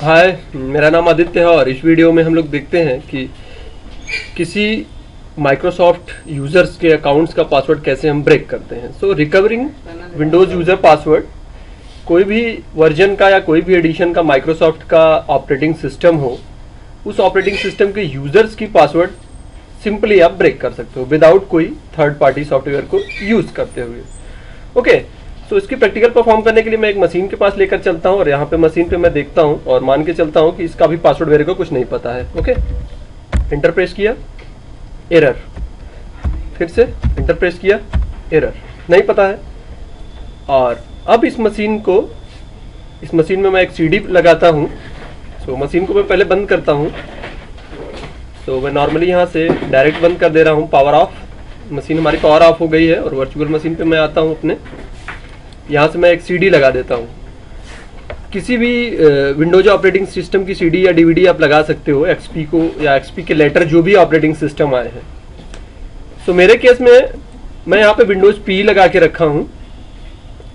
हाय, मेरा नाम आदित्य है और इस वीडियो में हम लोग देखते हैं कि किसी माइक्रोसॉफ्ट यूजर्स के अकाउंट्स का पासवर्ड कैसे हम ब्रेक करते हैं। सो रिकवरिंग विंडोज यूजर पासवर्ड, कोई भी वर्जन का या कोई भी एडिशन का माइक्रोसॉफ्ट का ऑपरेटिंग सिस्टम हो, उस ऑपरेटिंग सिस्टम के यूजर्स की पासवर्ड सिंपली आप ब्रेक कर सकते हो विदाउट कोई थर्ड पार्टी सॉफ्टवेयर को यूज करते हुए। ओके, तो इसकी प्रैक्टिकल परफॉर्म करने के लिए मैं एक मशीन के पास लेकर चलता हूं और यहाँ पे मशीन पे मैं देखता हूं और मान के चलता हूं कि इसका भी पासवर्ड मेरे को कुछ नहीं पता है। ओके, इंटर प्रेस किया, एरर, फिर से इंटर प्रेस किया, एरर, नहीं पता है। और अब इस मशीन में मैं एक सीडी लगाता हूं। सो मशीन को मैं पहले बंद करता हूं। तो मैं नॉर्मली यहाँ से डायरेक्ट बंद कर दे रहा हूँ, पावर ऑफ। मशीन हमारी पावर ऑफ हो गई है और वर्चुअल मशीन पे मैं आता हूँ अपने। यहाँ से मैं एक सीडी लगा देता हूँ। किसी भी विंडोज ऑपरेटिंग सिस्टम की सीडी या डीवीडी आप लगा सकते हो, एक्सपी को या एक्सपी के लेटर जो भी ऑपरेटिंग सिस्टम आए हैं। सो मेरे केस में मैं यहाँ पे विंडोज पी लगा के रखा हूँ।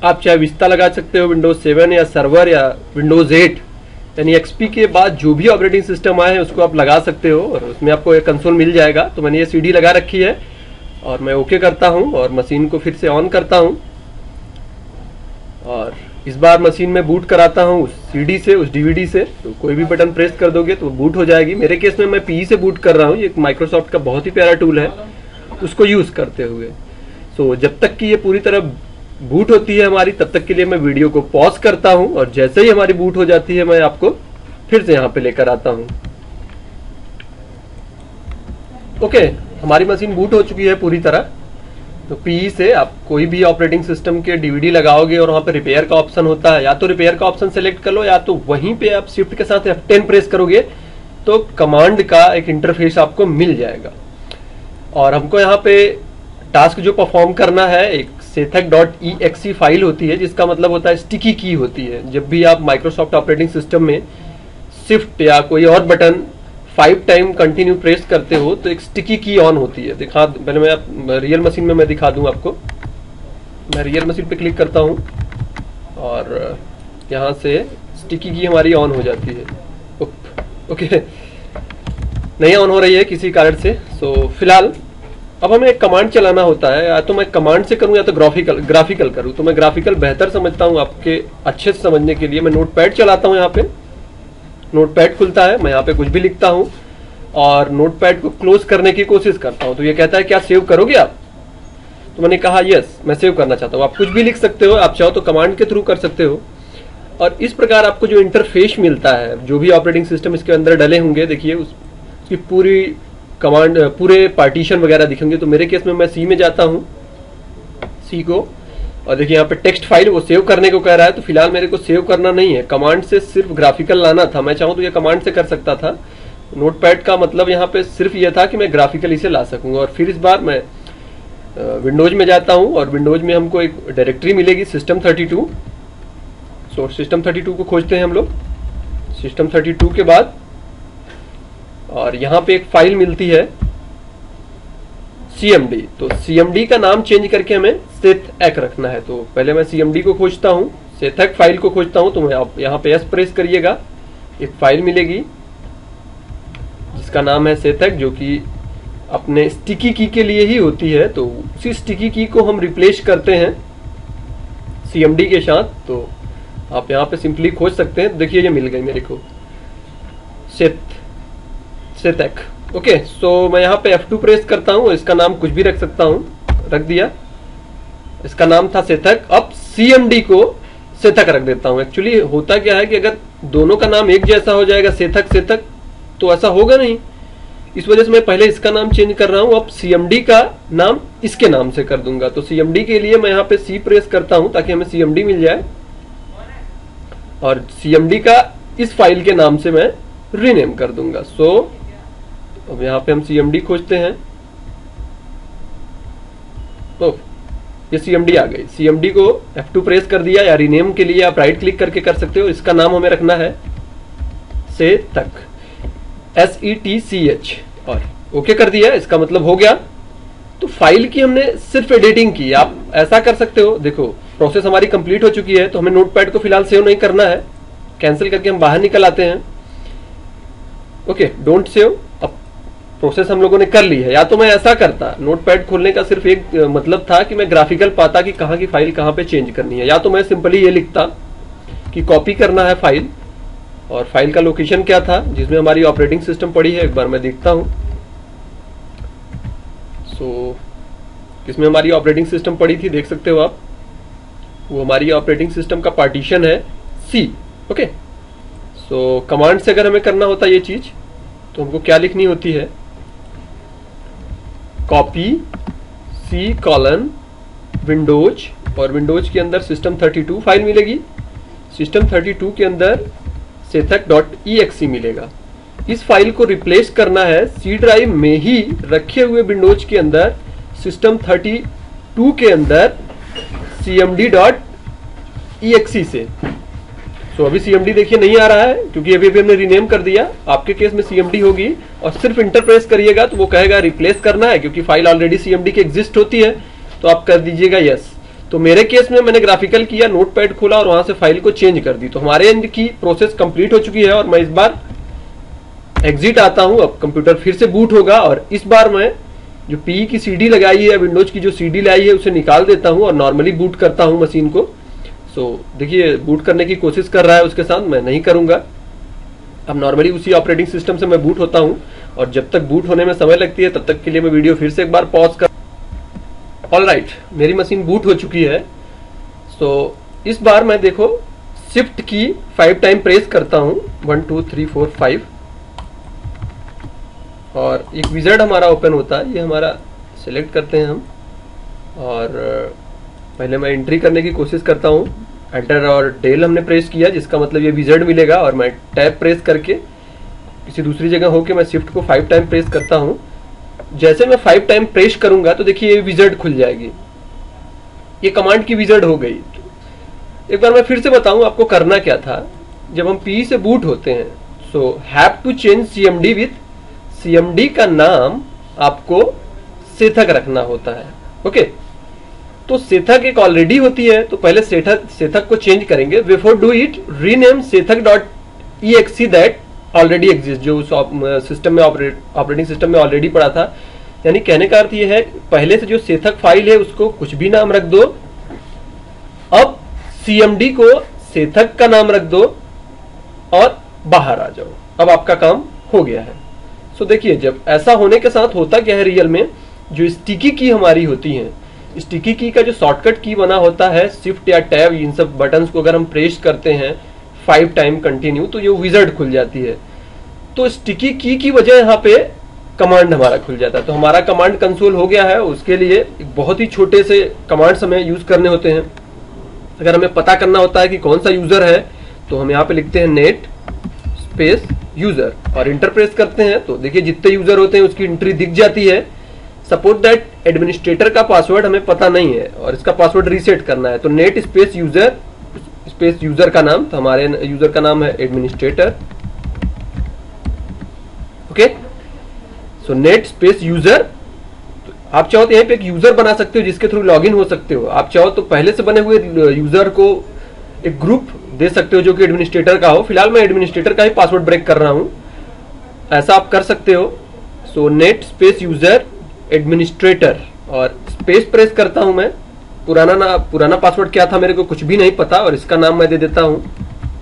आप चाहे विस्ता लगा सकते हो, विंडोज 7 या सर्वर या विंडोज 8, यानी एक्सपी के बाद जो भी ऑपरेटिंग सिस्टम आए हैं उसको आप लगा सकते हो और उसमें आपको एक कंसोल मिल जाएगा। तो मैंने ये सीडी लगा रखी है और मैं ओके करता हूँ और मशीन को फिर से ऑन करता हूँ और इस बार मशीन में बूट कराता हूँ उस सीडी से, उस डीवीडी से। तो कोई भी बटन प्रेस कर दोगे तो बूट हो जाएगी। मेरे केस में मैं पी से बूट कर रहा हूँ। ये माइक्रोसॉफ्ट का बहुत ही प्यारा टूल है, उसको यूज करते हुए। सो जब तक कि ये पूरी तरह बूट होती है हमारी, तब तक के लिए मैं वीडियो को पॉज करता हूँ और जैसे ही हमारी बूट हो जाती है मैं आपको फिर से यहाँ पे लेकर आता हूँ। ओके, हमारी मशीन बूट हो चुकी है पूरी तरह। तो पी से आप कोई भी ऑपरेटिंग सिस्टम के डीवीडी लगाओगे और वहां पे रिपेयर का ऑप्शन होता है, या तो रिपेयर का ऑप्शन सेलेक्ट कर लो या तो वहीं पे आप शिफ्ट के साथ F10 प्रेस करोगे तो कमांड का एक इंटरफेस आपको मिल जाएगा। और हमको यहाँ पे टास्क जो परफॉर्म करना है, एक sethek.exe फाइल होती है जिसका मतलब होता है स्टिकी की होती है। जब भी आप माइक्रोसॉफ्ट ऑपरेटिंग सिस्टम में शिफ्ट या कोई और बटन 5 टाइम कंटिन्यू प्रेस करते हो तो एक स्टिकी की ऑन होती है। पहले मैं रियल मशीन में मैं दिखा दूं आपको। मैं रियल मशीन पे क्लिक करता हूं और यहाँ से स्टिकी की हमारी ऑन हो जाती है। ओके, नहीं ऑन हो रही है किसी कारण से। सो फिलहाल अब हमें एक कमांड चलाना होता है, या तो मैं कमांड से करूं या तो ग्राफिकल करूं। तो मैं ग्राफिकल बेहतर समझता हूं आपके अच्छे से समझने के लिए। मैं नोटपैड चलाता हूं। यहाँ पे नोटपैड खुलता है, मैं यहाँ पे कुछ भी लिखता हूँ और नोटपैड को क्लोज करने की कोशिश करता हूँ। तो ये कहता है क्या सेव करोगे आप? तो मैंने कहा यस, मैं सेव करना चाहता हूँ। आप कुछ भी लिख सकते हो, आप चाहो तो कमांड के थ्रू कर सकते हो। और इस प्रकार आपको जो इंटरफेस मिलता है, जो भी ऑपरेटिंग सिस्टम इसके अंदर डले होंगे, देखिए उसकी पूरी कमांड, पूरे पार्टीशन वगैरह दिखेंगे। तो मेरे केस में मैं सी में जाता हूँ, सी को, और देखिए यहाँ पे टेक्स्ट फाइल वो सेव करने को कह रहा है। तो फिलहाल मेरे को सेव करना नहीं है, कमांड से सिर्फ ग्राफिकल लाना था। मैं चाहूँ तो ये कमांड से कर सकता था। नोटपैड का मतलब यहाँ पे सिर्फ ये था कि मैं ग्राफिकल इसे ला सकूंगा। और फिर इस बार मैं विंडोज में जाता हूँ और विंडोज में हमको एक डायरेक्टरी मिलेगी system32। सो system32 को खोजते हैं हम लोग। system32 के बाद और यहाँ पे एक फाइल मिलती है CMD। तो CMD का नाम चेंज करके हमें sethek रखना है। तो पहले मैं CMD को खोजता हूँ, sethek फाइल को खोजता हूँ। तो मैं आप यहाँ पे S प्रेस करिएगा, एक फाइल मिलेगी जिसका नाम है sethek, जो कि अपने स्टिकी की के लिए ही होती है। तो उसी स्टिकी की को हम रिप्लेस करते हैं CMD के साथ। तो आप यहाँ पे सिंपली खोज सकते हैं। देखिए ये मिल गई मेरे को, sethek। ओके, सो मैं यहाँ पे F2 प्रेस करता हूँ। इसका नाम कुछ भी रख सकता हूँ, रख दिया। इसका नाम था sethek। अब CMD को sethek रख देता हूँ। एक्चुअली होता क्या है कि अगर दोनों का नाम एक जैसा हो जाएगा, sethek तो ऐसा होगा नहीं। इस वजह से मैं पहले इसका नाम चेंज कर रहा हूँ। अब CMD का नाम इसके नाम से कर दूंगा। तो CMD के लिए मैं यहाँ पे C प्रेस करता हूँ ताकि हमें CMD मिल जाए और CMD का इस फाइल के नाम से मैं रीनेम कर दूंगा। सो अब यहाँ पे हम CMD खोजते हैं। तो ये CMD आ गई। CMD को F2 प्रेस कर दिया, या रीनेम के लिए आप राइट क्लिक करके कर सकते हो। इसका नाम हमें रखना है sethek, SETCH, और ओके कर दिया। इसका मतलब हो गया। तो फाइल की हमने सिर्फ एडिटिंग की। आप ऐसा कर सकते हो। देखो प्रोसेस हमारी कंप्लीट हो चुकी है, तो हमें नोटपैड को फिलहाल सेव नहीं करना है। कैंसिल करके हम बाहर निकल आते हैं। Okay, don't save. अब प्रोसेस हम लोगों ने कर ली है। या तो मैं ऐसा करता, नोटपैड खोलने का सिर्फ एक मतलब था कि मैं ग्राफिकल पाता कि कहाँ की फाइल कहाँ पे चेंज करनी है, या तो मैं सिंपली ये लिखता कि कॉपी करना है फाइल, और फाइल का लोकेशन क्या था जिसमें हमारी ऑपरेटिंग सिस्टम पड़ी है, एक बार मैं देखता हूं। सो इसमें हमारी ऑपरेटिंग सिस्टम पड़ी थी, देख सकते हो आप, वो हमारी ऑपरेटिंग सिस्टम का पार्टीशन है सी। ओके, सो कमांड से अगर हमें करना होता ये चीज तो हमको क्या लिखनी होती है, कॉपी सी कॉलन विंडोज, और विंडोज के अंदर system32 फाइल मिलेगी, system32 के अंदर सेथक.exe मिलेगा। इस फाइल को रिप्लेस करना है सी ड्राइव में ही रखे हुए विंडोज के अंदर system32 के अंदर cmd.exe से। सो अभी cmd देखिए नहीं आ रहा है क्योंकि अभी हमने रीनेम कर दिया। आपके केस में cmd होगी और सिर्फ इंटर प्रेस करिएगा तो वो कहेगा रिप्लेस करना है, क्योंकि फाइल ऑलरेडी cmd की एग्जिस्ट होती है, तो आप कर दीजिएगा यस। तो मेरे केस में मैंने ग्राफिकल किया, नोटपैड खोला और वहां से फाइल को चेंज कर दी, तो हमारे एंड की प्रोसेस कंप्लीट हो चुकी है। और मैं इस बार एग्जिट आता हूं, अब कंप्यूटर फिर से बूट होगा और इस बार मैं जो पी की सीडी लगाई है, विंडोज की जो सीडी लाई है उसे निकाल देता हूं और नॉर्मली बूट करता हूं मशीन को। सो देखिए बूट करने की कोशिश कर रहा है उसके साथ, मैं नहीं करूंगा। अब नॉर्मली उसी ऑपरेटिंग सिस्टम से मैं बूट होता हूं और जब तक बूट होने में समय लगती है तब तक के लिए मैं वीडियो फिर से एक बार पॉज कर। ऑलराइट, मेरी मशीन बूट हो चुकी है। सो इस बार मैं देखो शिफ्ट की 5 टाइम प्रेस करता हूं, 1 2 3 4 5, और एक विजार्ड हमारा ओपन होता है। ये हमारा सिलेक्ट करते हैं हम और पहले मैं एंट्री करने की कोशिश करता हूं। एंटर और डेल हमने प्रेस किया जिसका मतलब ये विजार्ड मिलेगा, और मैं टैब प्रेस करके किसी दूसरी जगह होके मैं शिफ्ट को 5 टाइम प्रेस करता हूं। जैसे मैं 5 टाइम प्रेस करूंगा तो देखिए ये विजार्ड खुल जाएगी, ये कमांड की विजार्ड हो गई। एक बार मैं फिर से बताऊं आपको करना क्या था। जब हम पी से बूट होते हैं so have to change CMD with CMD का नाम आपको सेथक रखना होता है। ओके, तो सेथक एक ऑलरेडी होती है तो पहले सेथक को चेंज करेंगे। Before do it rename सेथक.exe that already exist, जो उस सिस्टम में ऑपरेटिंग सिस्टम में ऑलरेडी पड़ा था। यानी कहने का अर्थ ये है पहले से जो सेथक फाइल है उसको कुछ भी नाम रख दो, अब सीएमडी को सेथक का नाम रख दो और बाहर आ जाओ। अब आपका काम हो गया है। सो देखिए जब ऐसा होने के साथ होता क्या है, रियल में जो स्टिकी की हमारी होती है, स्टिकी की का जो शॉर्टकट की बना होता है शिफ्ट या टैब, इन सब बटन्स को अगर हम प्रेस करते हैं 5 टाइम कंटिन्यू तो ये विजार्ड खुल जाती है। तो स्टिकी की वजह यहाँ पे कमांड हमारा खुल जाता है। तो हमारा कमांड कंसोल हो गया है। उसके लिए बहुत ही छोटे से कमांड्स हमें यूज करने होते हैं। अगर हमें पता करना होता है कि कौन सा यूजर है तो हम यहाँ पे लिखते हैं नेट स्पेस यूजर और इंटर प्रेस करते हैं तो देखिए जितने यूजर होते हैं उसकी एंट्री दिख जाती है। सपोज दैट एडमिनिस्ट्रेटर का पासवर्ड हमें पता नहीं है और इसका पासवर्ड रीसेट करना है, तो नेट स्पेस यूजर का नाम, तो हमारे यूजर का नाम है administrator. Okay, so net space user. आप चाहो तो यहाँ पे एक यूजर बना सकते हो जिसके थ्रू लॉगिन हो सकते हो। आप चाहो तो पहले से बने हुए यूजर को एक ग्रुप दे सकते हो जो कि एडमिनिस्ट्रेटर का हो। फिलहाल मैं एडमिनिस्ट्रेटर का ही पासवर्ड ब्रेक कर रहा हूं, ऐसा आप कर सकते हो। So net space user administrator और स्पेस प्रेस करता हूं मैं। पुराना पासवर्ड क्या था मेरे को कुछ भी नहीं पता और इसका नाम मैं दे देता हूं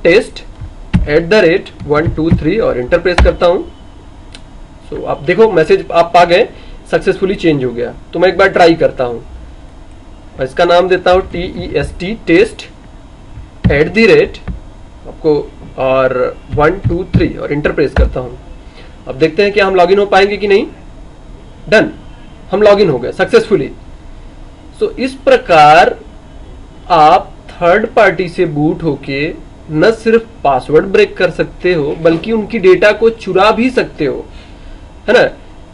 test@123 और इंटर प्रेस करता हूं। सो आप देखो मैसेज आप पा गए, सक्सेसफुली चेंज हो गया। तो मैं एक बार ट्राई करता हूं और इसका नाम देता हूं TEST आपको और 123 और इंटर प्रेस करता हूं। अब देखते हैं कि हम लॉगिन हो पाएंगे कि नहीं। डन, हम लॉगिन हो गए सक्सेसफुली। सो इस प्रकार आप थर्ड पार्टी से बूट होके न सिर्फ पासवर्ड ब्रेक कर सकते हो बल्कि उनकी डेटा को चुरा भी सकते हो, है ना।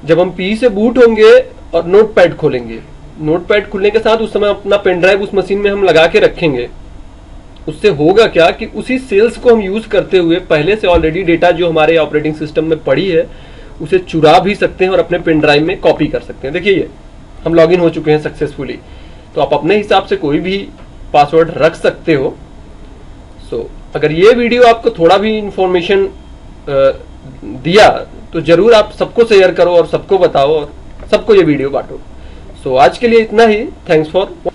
जब हम पी से बूट होंगे और नोटपैड खोलेंगे, नोटपैड खुलने के साथ उस समय अपना पेन ड्राइव उस मशीन में हम लगा के रखेंगे। उससे होगा क्या कि उसी सेल्स को हम यूज करते हुए पहले से ऑलरेडी डेटा जो हमारे ऑपरेटिंग सिस्टम में पड़ी है उसे चुरा भी सकते हैं और अपने पेन ड्राइव में कॉपी कर सकते हैं। देखिए ये हम लॉगिन हो चुके हैं सक्सेसफुली। तो आप अपने हिसाब से कोई भी पासवर्ड रख सकते हो। अगर ये वीडियो आपको थोड़ा भी इंफॉर्मेशन दिया तो जरूर आप सबको शेयर करो और सबको बताओ और सबको ये वीडियो बांटो। आज के लिए इतना ही। Thanks for